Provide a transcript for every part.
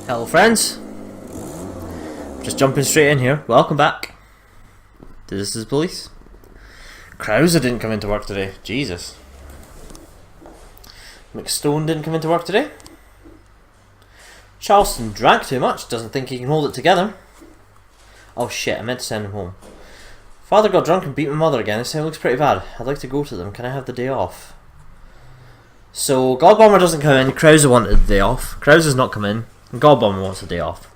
Hello friends, just jumping straight in here, welcome back. This is police. Krauser didn't come into work today, Jesus. McStone didn't come into work today. Charleston drank too much, doesn't think he can hold it together. Oh shit, I meant to send him home. Father got drunk and beat my mother again, this looks pretty bad. I'd like to go to them, can I have the day off? So, Godbomber doesn't come in, Krauser wanted the day off. Krauser's not come in, and Godbomber wants the day off.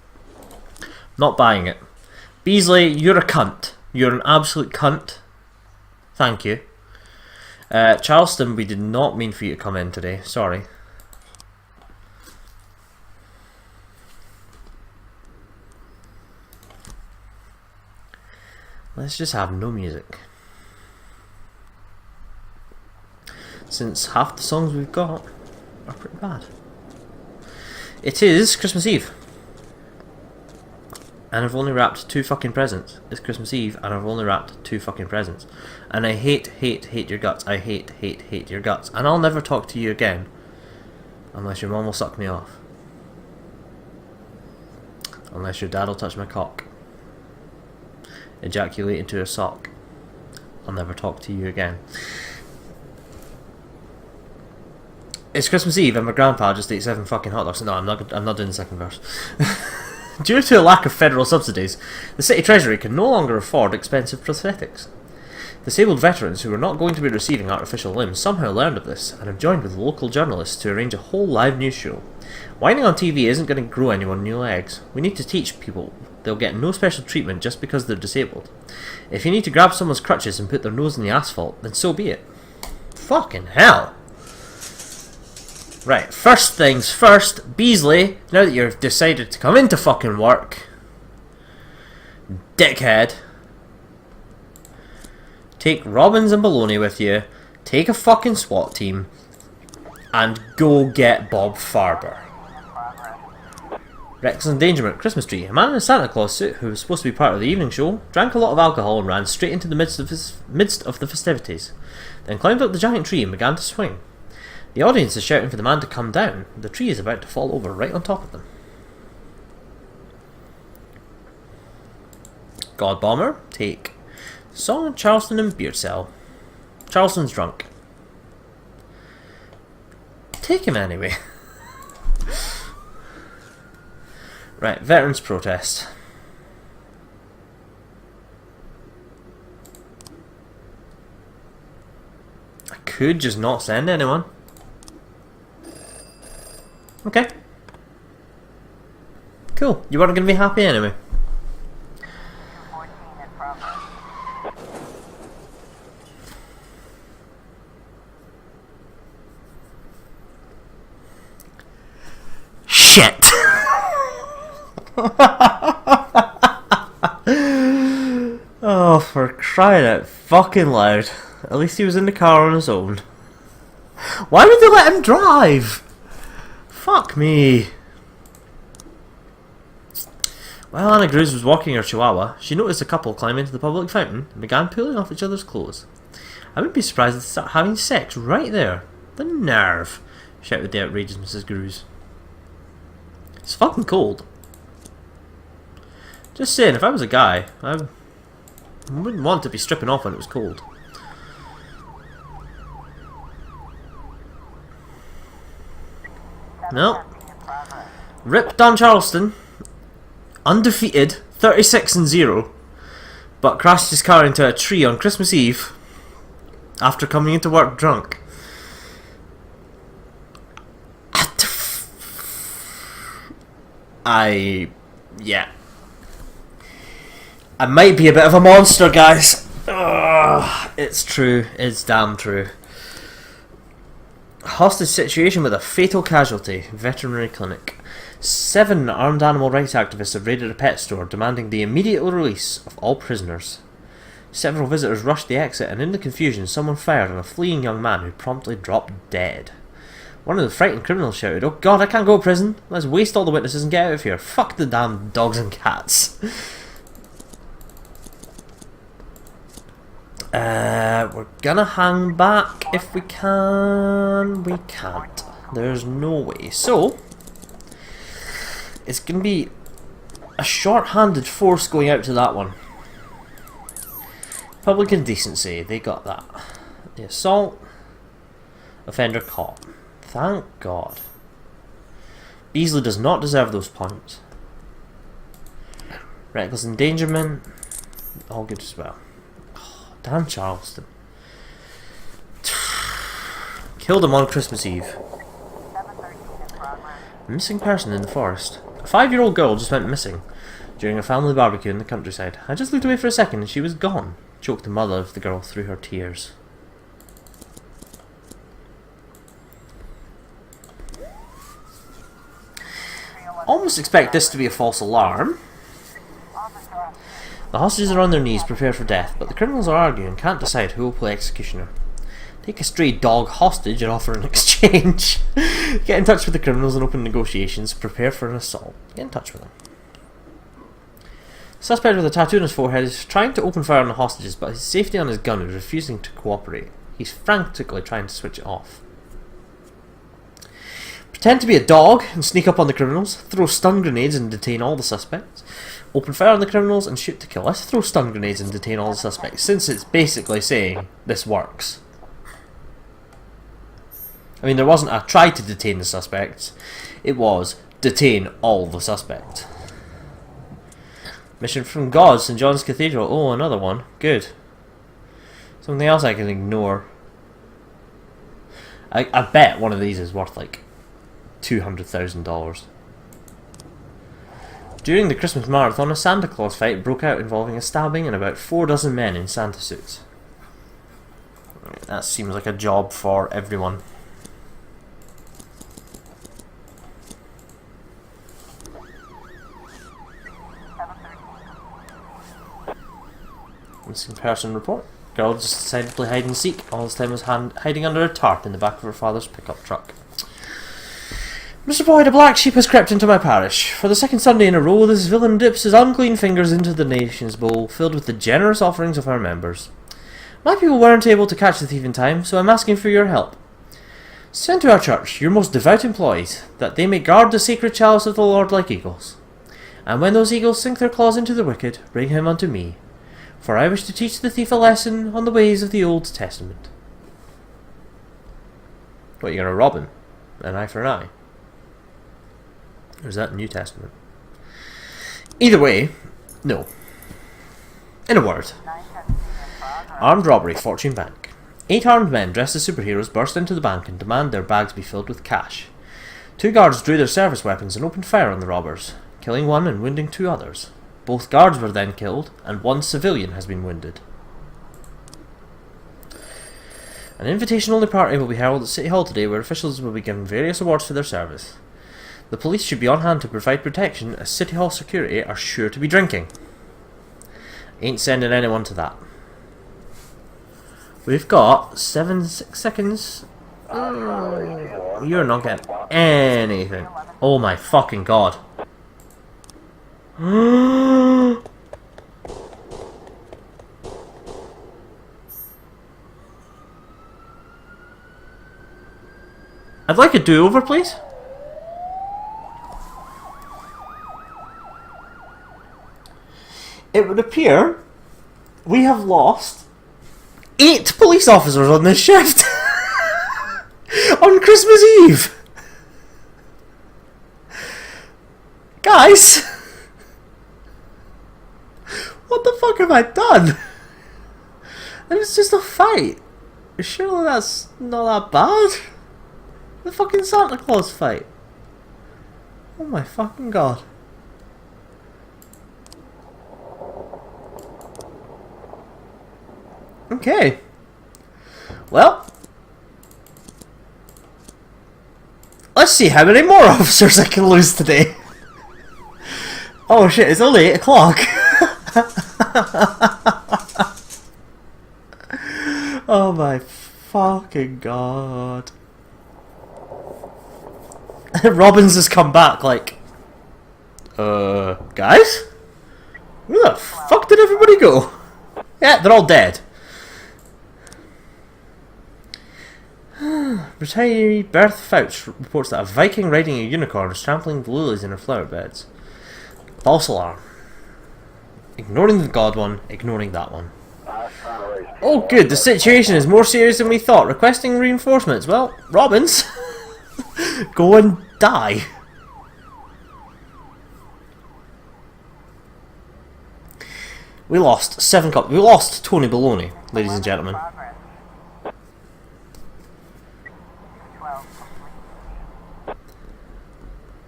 Not buying it. Beasley, you're a cunt. You're an absolute cunt. Thank you. Charleston, we did not mean for you to come in today, sorry. Let's just have no music. Since half the songs we've got are pretty bad. It is Christmas Eve. And I've only wrapped 2 fucking presents. It's Christmas Eve and I've only wrapped 2 fucking presents. And I hate your guts. I hate your guts. And I'll never talk to you again. Unless your mum will suck me off. Unless your dad will touch my cock. Ejaculate into a sock. I'll never talk to you again. It's Christmas Eve and my grandpa just ate 7 fucking hot dogs. No, I'm not doing the second verse. Due to a lack of federal subsidies, the city treasury can no longer afford expensive prosthetics. Disabled veterans who are not going to be receiving artificial limbs somehow learned of this and have joined with local journalists to arrange a whole live news show. Whining on TV isn't going to grow anyone new legs. We need to teach people they'll get no special treatment just because they're disabled. If you need to grab someone's crutches and put their nose in the asphalt, then so be it. Fucking hell! Right, first things first, Beasley, now that you've decided to come into fucking work, dickhead, take Robbins and Baloney with you, take a fucking SWAT team, and go get Bob Farber. Reckless endangerment, Christmas tree. A man in a Santa Claus suit, who was supposed to be part of the evening show, drank a lot of alcohol and ran straight into the midst of the festivities, then climbed up the giant tree and began to swing. The audience is shouting for the man to come down. The tree is about to fall over right on top of them. Godbomber, take song Charleston and Beer Cell. Charleston's drunk. Take him anyway. Right, veterans protest. I could just not send anyone. Okay. Cool. You weren't going to be happy anyway. Shit! Oh, for crying out fucking loud. At least he was in the car on his own. Why would they let him drive? Fuck me. While Anna Cruz was walking her chihuahua, she noticed a couple climb into the public fountain and began pulling off each other's clothes. I wouldn't be surprised if they start having sex right there. The nerve, shouted the outrageous Mrs. Cruz. It's fucking cold. Just saying, if I was a guy, I wouldn't want to be stripping off when it was cold. No. Rip Don Charleston, undefeated, 36-0, but crashed his car into a tree on Christmas Eve after coming into work drunk. Yeah. I might be a bit of a monster, guys. Ugh, it's true. It's damn true. Hostage situation with a fatal casualty. Veterinary clinic. 7 armed animal rights activists have raided a pet store, demanding the immediate release of all prisoners. Several visitors rushed the exit, and in the confusion, someone fired on a fleeing young man who promptly dropped dead. One of the frightened criminals shouted, "Oh God, I can't go to prison. Let's waste all the witnesses and get out of here. Fuck the damn dogs and cats." We're gonna hang back if we can. We can't. There's no way. So, It's going to be a short-handed force going out to that one. Public indecency, they got that. The assault, offender caught. Thank God. Beasley does not deserve those points. Reckless endangerment, all good as well. Oh, damn Charleston. Killed him on Christmas Eve. A missing person in the forest. A 5-year-old girl just went missing during a family barbecue in the countryside. I just looked away for a second and she was gone, choked the mother of the girl through her tears. Almost expect this to be a false alarm. The hostages are on their knees, prepared for death, but the criminals are arguing and can't decide who will play executioner. Take a stray dog hostage and offer an exchange. Get in touch with the criminals and open negotiations. Prepare for an assault. Get in touch with them. The suspect with a tattoo on his forehead is trying to open fire on the hostages, but his safety on his gun is refusing to cooperate. He's frantically trying to switch it off. Pretend to be a dog and sneak up on the criminals. Throw stun grenades and detain all the suspects. Open fire on the criminals and shoot to kill. Let's throw stun grenades and detain all the suspects, since it's basically saying this works. I mean, there wasn't a try to detain the suspects, it was detain all the suspects. Mission from God, St. John's Cathedral. Oh, another one. Good. Something else I can ignore. I bet one of these is worth like $200,000. During the Christmas marathon, a Santa Claus fight broke out involving a stabbing and about 4 dozen men in Santa suits. That seems like a job for everyone. Missing person report. Girl just decided to play hide and seek. All this time was hiding under a tarp in the back of her father's pickup truck. Mr. Boyd, a black sheep has crept into my parish. For the second Sunday in a row, this villain dips his unclean fingers into the nation's bowl, filled with the generous offerings of our members. My people weren't able to catch the thief in time, so I'm asking for your help. Send to our church your most devout employees, that they may guard the sacred chalice of the Lord like eagles. And when those eagles sink their claws into the wicked, bring him unto me. For I wish to teach the thief a lesson on the ways of the Old Testament. What, you're going to rob him? An eye for an eye? Or is that the New Testament? Either way, no. In a word. Armed robbery, Fortune Bank. 8 armed men dressed as superheroes burst into the bank and demand their bags be filled with cash. 2 guards drew their service weapons and opened fire on the robbers, killing 1 and wounding 2 others. Both guards were then killed, and 1 civilian has been wounded. An invitation-only party will be held at City Hall today, where officials will be given various awards for their service. The police should be on hand to provide protection, as City Hall security are sure to be drinking. Ain't sending anyone to that. We've got 6 seconds. You're not getting anything. Oh my fucking god. I'd like a do-over, please. It would appear we have lost 8 police officers on this shift on Christmas Eve. Guys, what the fuck have I done? It was just a fight. Surely that's not that bad. The fucking Santa Claus fight. Oh my fucking god. Okay. Well, let's see how many more officers I can lose today. Oh shit, it's only 8 o'clock. Oh my fucking god. Robbins has come back like, guys? Where the fuck did everybody go? Yeah, they're all dead. Retiree Berth Fouch reports that a Viking riding a unicorn is trampling the lilies in her flower beds. False alarm. Ignoring the god one, ignoring that one. Oh good, the situation is more serious than we thought. Requesting reinforcements. Well, Robbins, go and die. We lost 7 cups. We lost Tony Baloney, ladies and gentlemen.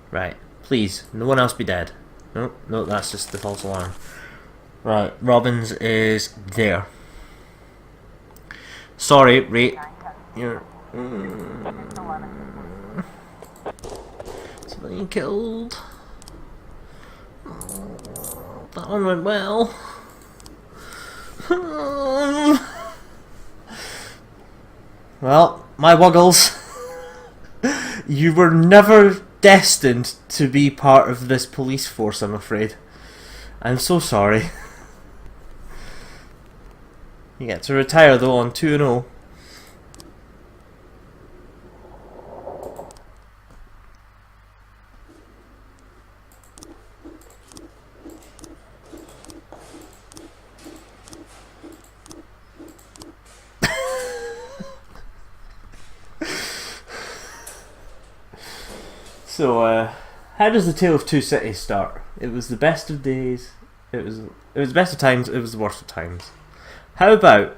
Right, please, no one else be dead. No, no, that's just the false alarm. Right, Robbins is there. Sorry, Ray. You're... Civilian killed. Oh, that one went well. Well, my Wuggles. You were never destined to be part of this police force, I'm afraid. I'm so sorry. You get to retire though on 2-0. So, how does the Tale of Two Cities start? It was the best of days. It was the best of times. It was the worst of times. How about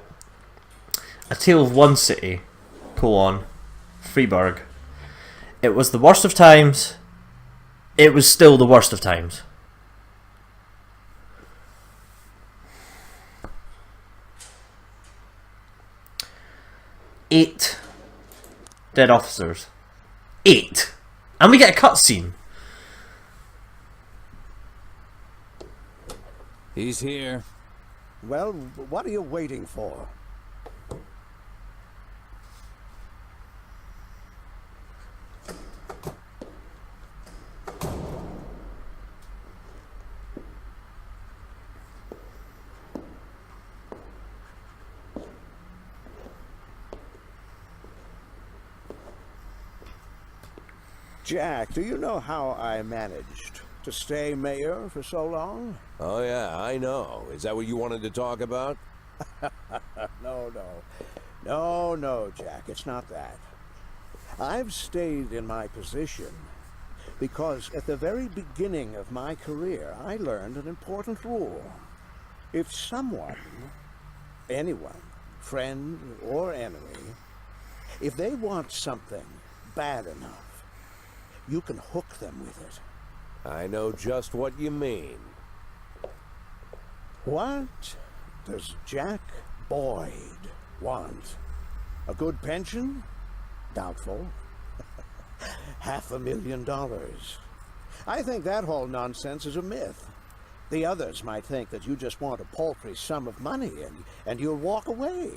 A Tale of One City, Freiburg. It was the worst of times. It was still the worst of times. Eight dead officers. 8. And we get a cutscene. He's here. Well, what are you waiting for? Jack, do you know how I managed to stay mayor for so long? Oh yeah, I know. Is that what you wanted to talk about? No, Jack, it's not that. I've stayed in my position because at the very beginning of my career, I learned an important rule. If someone, anyone, friend or enemy, if they want something bad enough, you can hook them with it. I know just what you mean. What does Jack Boyd want? A good pension? Doubtful. $500,000. I think that whole nonsense is a myth. The others might think that you just want a paltry sum of money and you'll walk away.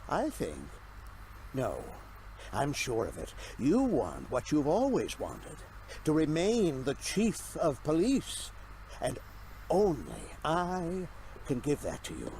I think, no, I'm sure of it. You want what you've always wanted, to remain the chief of police. And only I can give that to you.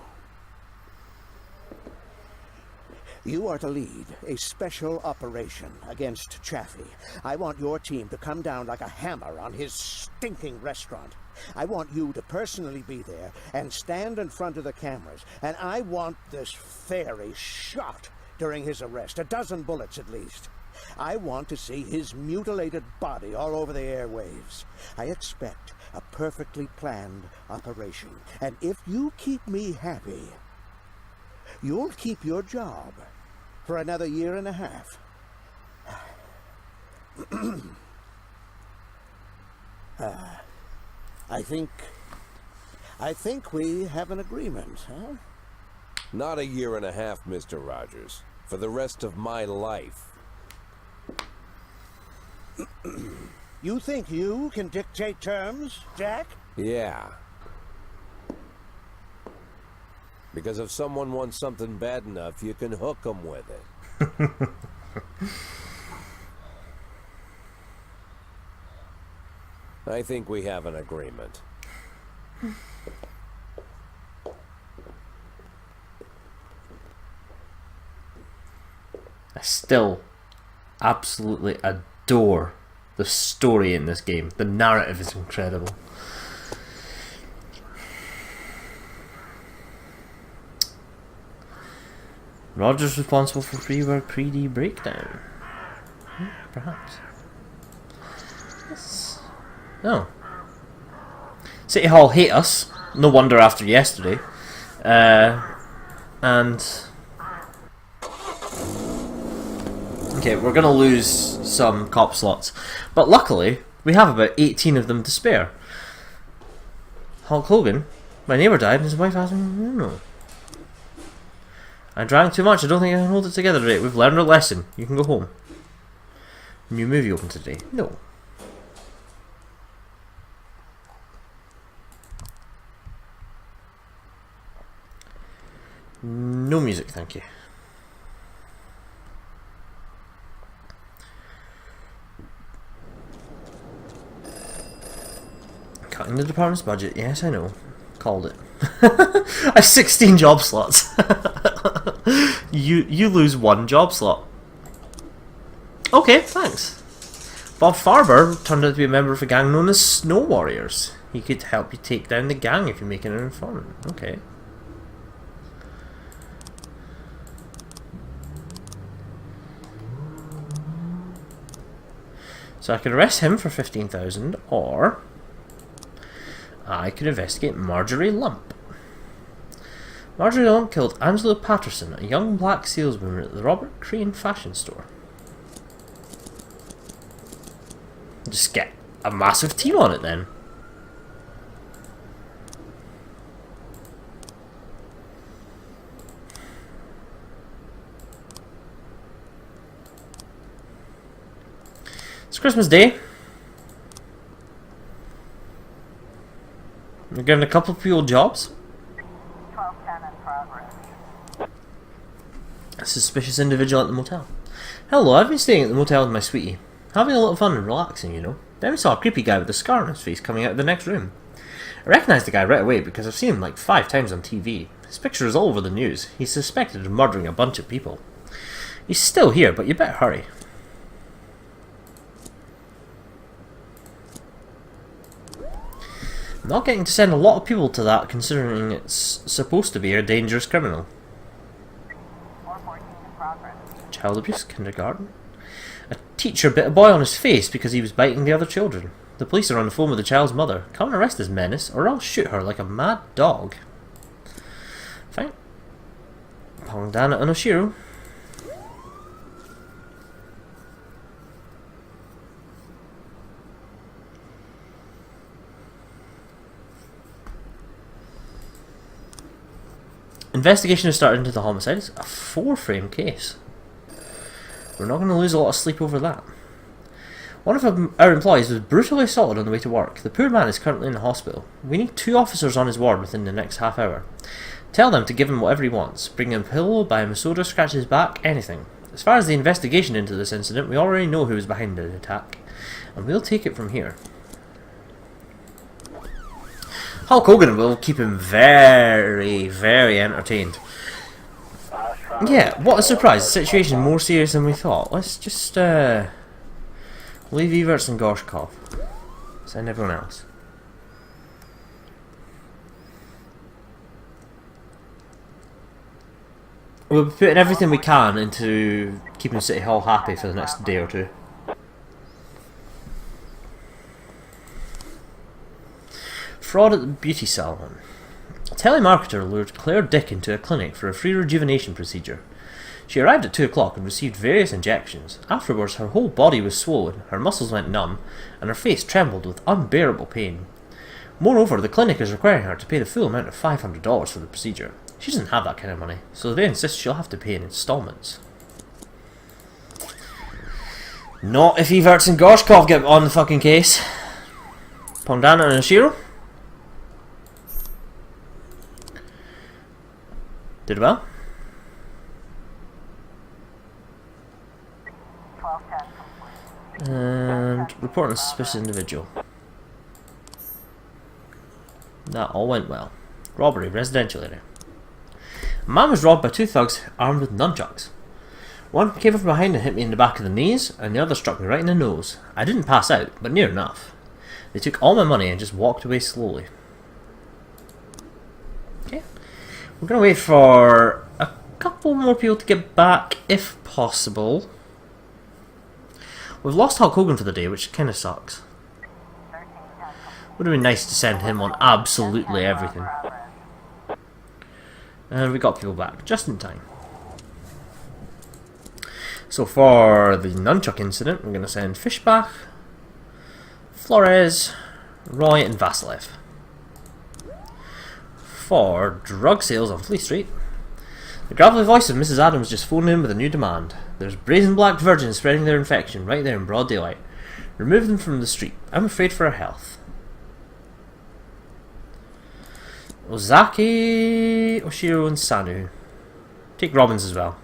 You are to lead a special operation against Chaffee. I want your team to come down like a hammer on his stinking restaurant. I want you to personally be there and stand in front of the cameras. And I want this fairy shot during his arrest, 12 bullets at least. I want to see his mutilated body all over the airwaves. I expect a perfectly planned operation. And if you keep me happy, you'll keep your job for another 1.5 years. I think we have an agreement, huh? Not 1.5 years, Mr. Rogers. For the rest of my life. You think you can dictate terms, Jack? Yeah. Because if someone wants something bad enough, you can hook them with it. I think we have an agreement. I still absolutely adore the story in this game. The narrative is incredible. Roger's responsible for freeware 3D breakdown. Perhaps. Yes. No. City Hall hate us. No wonder after yesterday. And... Okay, we're gonna lose some cop slots. But luckily, we have about 18 of them to spare. Hulk Hogan, my neighbour died and his wife asked me, no. I drank too much, I don't think I can hold it together today. We've learned our lesson. You can go home. New movie open today. No. No music, thank you. Cutting the department's budget. Yes, I know. Called it. I have 16 job slots. You lose 1 job slot. Okay, thanks. Bob Farber turned out to be a member of a gang known as Snow Warriors. He could help you take down the gang if you make an informant. Okay. So I could arrest him for 15,000, or I could investigate Marjorie Lump. Marjorie Lump killed Angela Patterson, a young black saleswoman at the Robert Crane fashion store. Just get a massive team on it then. It's Christmas Day. We're getting a couple of people jobs. 1210 in progress. A suspicious individual at the motel. Hello, I've been staying at the motel with my sweetie. Having a little fun and relaxing, you know. Then we saw a creepy guy with a scar on his face coming out of the next room. I recognised the guy right away because I've seen him like 5 times on TV. His picture is all over the news. He's suspected of murdering a bunch of people. He's still here, but you better hurry. Not getting to send a lot of people to that, considering it's supposed to be a dangerous criminal. 414 in progress. Child abuse, kindergarten. A teacher bit a boy on his face because he was biting the other children. The police are on the phone with the child's mother. Come and arrest this menace, or I'll shoot her like a mad dog. Fine. Pongdana Onoshiro. Investigation has started into the homicide. It's a 4-frame case. We're not going to lose a lot of sleep over that. One of our employees was brutally assaulted on the way to work. The poor man is currently in the hospital. We need 2 officers on his ward within the next half hour. Tell them to give him whatever he wants. Bring him a pillow, buy him a soda, scratch his back, anything. As far as the investigation into this incident, we already know who was behind the attack. And we'll take it from here. Hulk Hogan will keep him very, very entertained. Yeah, what a surprise. The situation more serious than we thought. Let's just leave Everts and Gorshkov. Send everyone else. We'll be putting everything we can into keeping City Hall happy for the next day or 2. Fraud at the beauty salon. A telemarketer lured Claire Dick into a clinic for a free rejuvenation procedure. She arrived at 2 o'clock and received various injections. Afterwards, her whole body was swollen, her muscles went numb, and her face trembled with unbearable pain. Moreover, the clinic is requiring her to pay the full amount of $500 for the procedure. She doesn't have that kind of money, so they insist she'll have to pay in installments. Not if Everts and Gorshkov get on the fucking case. Pondana and Oshiro? Did well. 1210 complete. And report on a suspicious individual. That all went well. Robbery, residential area. A man was robbed by 2 thugs armed with nunchucks. One came from behind and hit me in the back of the knees, and the other struck me right in the nose. I didn't pass out, but near enough. They took all my money and just walked away slowly. Okay. We're going to wait for a couple more people to get back, if possible. We've lost Hulk Hogan for the day, which kind of sucks. Would have been nice to send him on absolutely everything. And we got people back, just in time. So for the nunchuck incident, we're going to send Fishbach, Flores, Roy and Vasilev. For drug sales on Fleet Street, the gravelly voice of Mrs. Adams just phoned in with a new demand. There's brazen black virgins spreading their infection right there in broad daylight. Remove them from the street. I'm afraid for her health. Ozaki, Oshiro and Sanu. Take Robbins as well.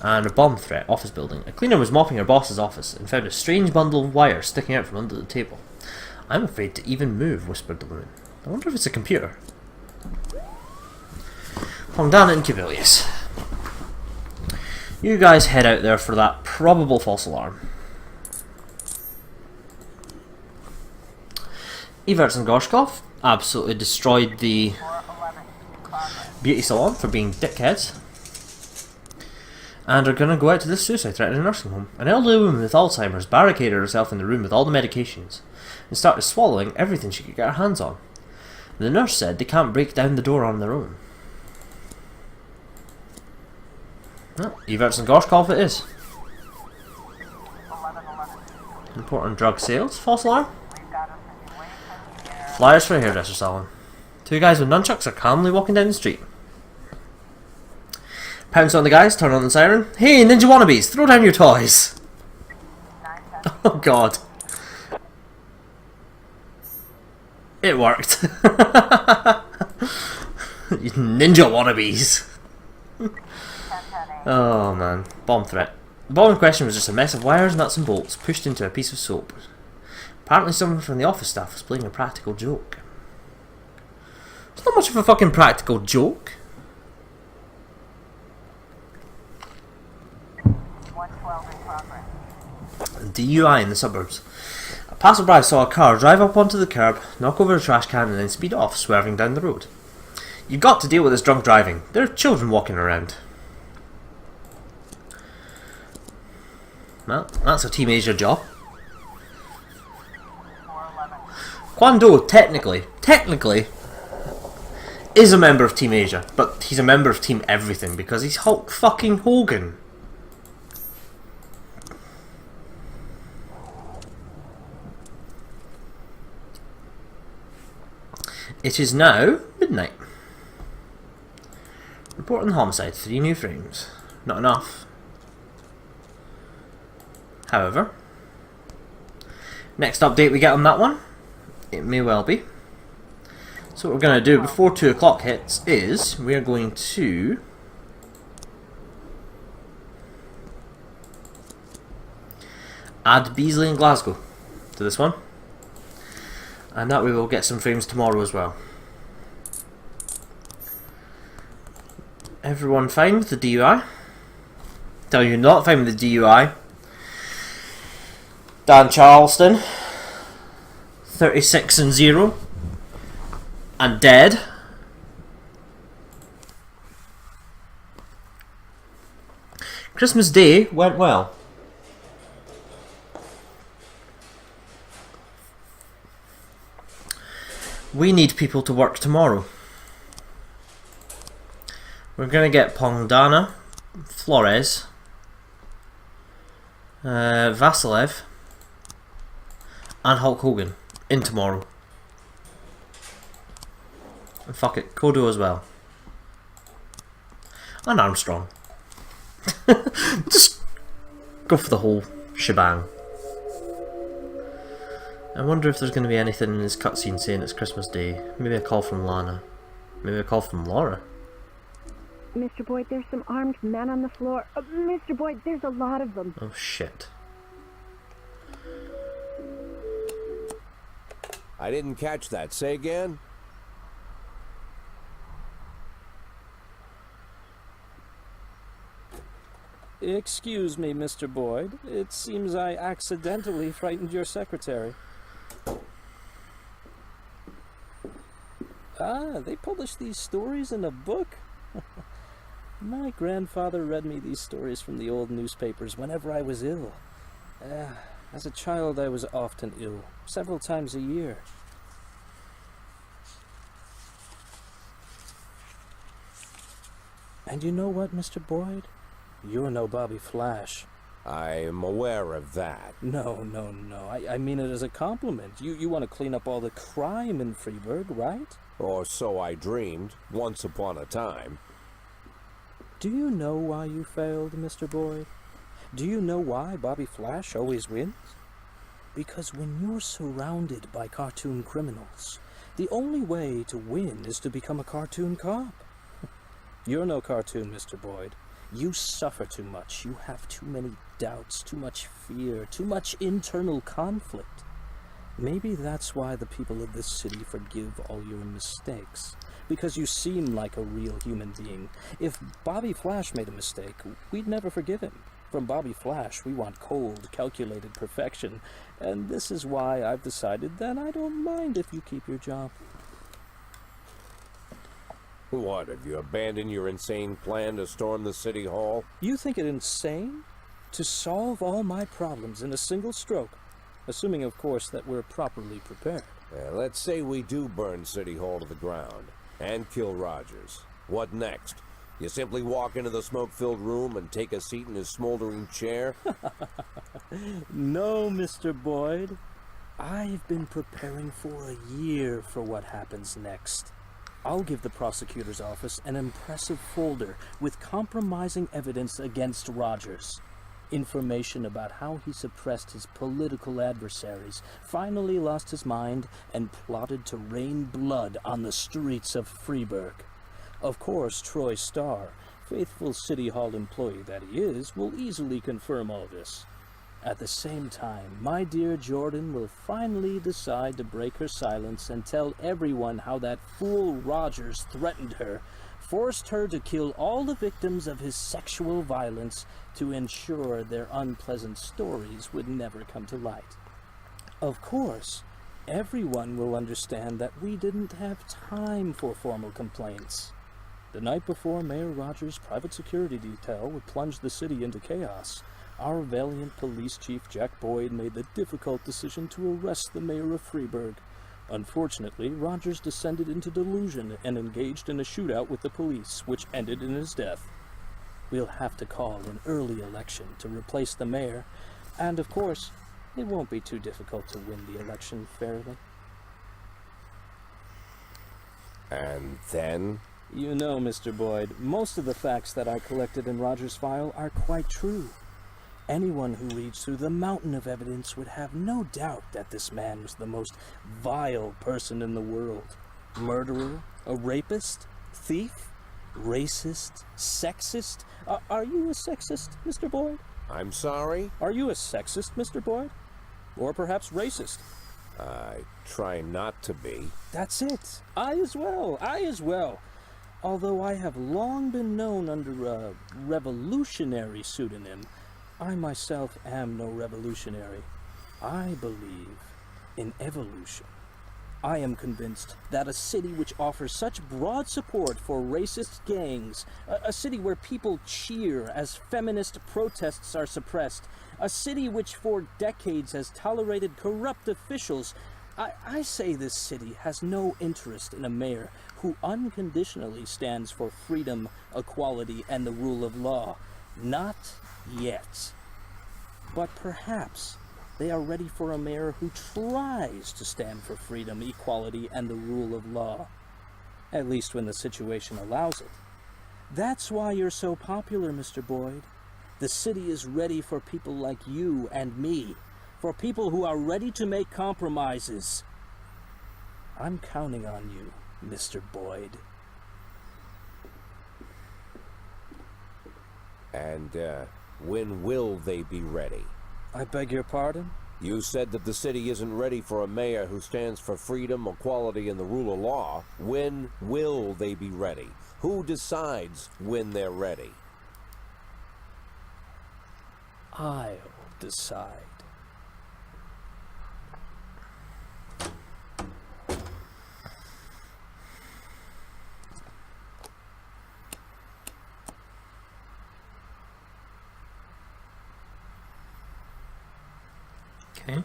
And a bomb threat, office building. A cleaner was mopping her boss's office and found a strange bundle of wire sticking out from under the table. I'm afraid to even move, whispered the woman. I wonder if it's a computer. Pongdana and Kubilius. You guys head out there for that probable false alarm. Everts and Gorshkov absolutely destroyed the beauty salon for being dickheads. And are going to go out to this suicide threat in a nursing home. An elderly woman with Alzheimer's barricaded herself in the room with all the medications and started swallowing everything she could get her hands on. The nurse said they can't break down the door on their own. Well, Everts and Gorshkov it is. Report on drug sales. False alarm. Flyers for a hairdresser salon. Two guys with nunchucks are calmly walking down the street. Pounce on the guys, turn on the siren. Hey, ninja wannabes, throw down your toys! Oh god. It worked. Ninja wannabes. Oh man, bomb threat. The bomb in question was just a mess of wires, nuts and bolts pushed into a piece of soap. Apparently someone from the office staff was playing a practical joke. It's not much of a fucking practical joke. 112 in progress. DUI in the suburbs. A passerby saw a car drive up onto the curb, knock over a trash can and then speed off, swerving down the road. You've got to deal with this drunk driving. There are children walking around. Well, that's a Team Asia job. 411. Kwando, technically, is a member of Team Asia, but he's a member of Team Everything because he's Hulk fucking Hogan. It is now midnight. Report on the homicide, 3 new frames. Not enough. However, next update we get on that one, it may well be. So what we're going to do before 2 o'clock hits is we're going to add Beasley and Glasgow to this one. And that way we'll get some frames tomorrow as well. Everyone fine with the DUI? Tell you not fine with the DUI. Dan Charleston, 36 and 0, and dead. Christmas Day went well. We need people to work tomorrow. We're going to get Pongdana, Flores, Vasilev, and Hulk Hogan in tomorrow. And fuck it, Kodo as well. And Armstrong. Just go for the whole shebang. I wonder if there's going to be anything in this cutscene saying it's Christmas Day. Maybe a call from Lana. Maybe a call from Laura. Mr. Boyd, there's some armed men on the floor. Mr. Boyd, there's a lot of them. Oh shit. I didn't catch that. Say again? Excuse me, Mr. Boyd. It seems I accidentally frightened your secretary. Ah, they publish these stories in a book? My grandfather read me these stories from the old newspapers whenever I was ill. As a child, I was often ill, several times a year. And you know what, Mr. Boyd? You're no Bobby Flash. I'm aware of that. No. I mean it as a compliment. You want to clean up all the crime in Freeburg, right? Or so I dreamed, once upon a time. Do you know why you failed, Mr. Boyd? Do you know why Bobby Flash always wins? Because when you're surrounded by cartoon criminals, the only way to win is to become a cartoon cop. You're no cartoon, Mr. Boyd. You suffer too much. You have too many doubts, too much fear, too much internal conflict. Maybe that's why the people of this city forgive all your mistakes. Because you seem like a real human being. If Bobby Flash made a mistake, we'd never forgive him. From Bobby Flash, we want cold, calculated perfection. And this is why I've decided that I don't mind if you keep your job. What, have you abandoned your insane plan to storm the city hall? You think it insane? To solve all my problems in a single stroke, assuming, of course, that we're properly prepared. Let's say we do burn City Hall to the ground and kill Rogers. What next? You simply walk into the smoke-filled room and take a seat in his smoldering chair? No, Mr. Boyd. I've been preparing for a year for what happens next. I'll give the prosecutor's office an impressive folder with compromising evidence against Rogers. Information about how he suppressed his political adversaries, finally lost his mind, and plotted to rain blood on the streets of Freeburg. Of course, Troy Starr, faithful City Hall employee that he is, will easily confirm all this. At the same time, my dear Jordan will finally decide to break her silence and tell everyone how that fool Rogers threatened her, forced her to kill all the victims of his sexual violence to ensure their unpleasant stories would never come to light. Of course, everyone will understand that we didn't have time for formal complaints. The night before Mayor Rogers' private security detail would plunge the city into chaos, our valiant police chief Jack Boyd made the difficult decision to arrest the mayor of Freeburg. Unfortunately, Rogers descended into delusion and engaged in a shootout with the police, which ended in his death. We'll have to call an early election to replace the mayor, and of course, it won't be too difficult to win the election fairly. And then? You know, Mr. Boyd, most of the facts that I collected in Rogers' file are quite true. Anyone who reads through the mountain of evidence would have no doubt that this man was the most vile person in the world. Murderer, a rapist, thief, racist, sexist. Are you a sexist, Mr. Boyd? I'm sorry? Are you a sexist, Mr. Boyd? Or perhaps racist? I try not to be. That's it. I as well. Although I have long been known under a revolutionary pseudonym, I myself am no revolutionary. I believe in evolution. I am convinced that a city which offers such broad support for racist gangs, a city where people cheer as feminist protests are suppressed, a city which for decades has tolerated corrupt officials, I say this city has no interest in a mayor who unconditionally stands for freedom, equality, and the rule of law. Not yet. But perhaps they are ready for a mayor who tries to stand for freedom, equality, and the rule of law. At least when the situation allows it. That's why you're so popular, Mr. Boyd. The city is ready for people like you and me. For people who are ready to make compromises. I'm counting on you, Mr. Boyd. And, when will they be ready? I beg your pardon? You said that the city isn't ready for a mayor who stands for freedom, equality, and the rule of law. When will they be ready? Who decides when they're ready? I'll decide. Okay.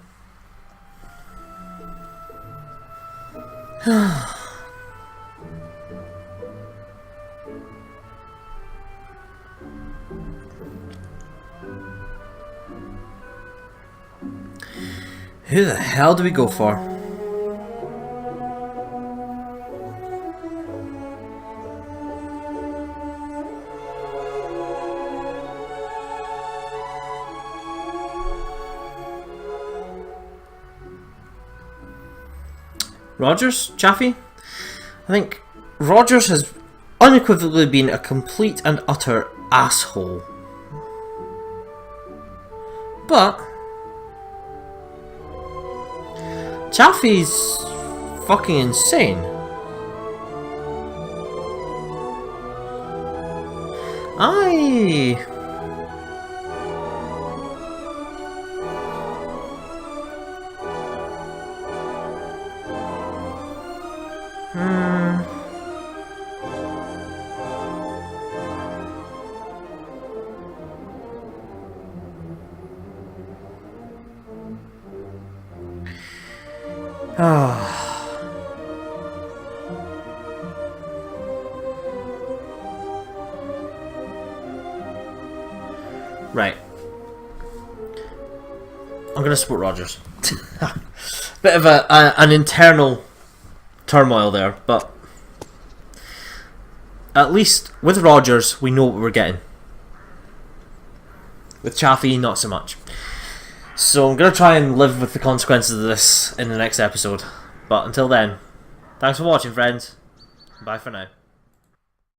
Who the hell do we go for? Rogers? Chaffee? I think Rogers has unequivocally been a complete and utter asshole. But Chaffee's fucking insane. Right. I'm gonna support Rogers. Bit of an internal turmoil there, but at least with Rogers we know what we're getting. With Chaffee, not so much. So I'm gonna try and live with the consequences of this in the next episode. But until then, thanks for watching, friends. Bye for now.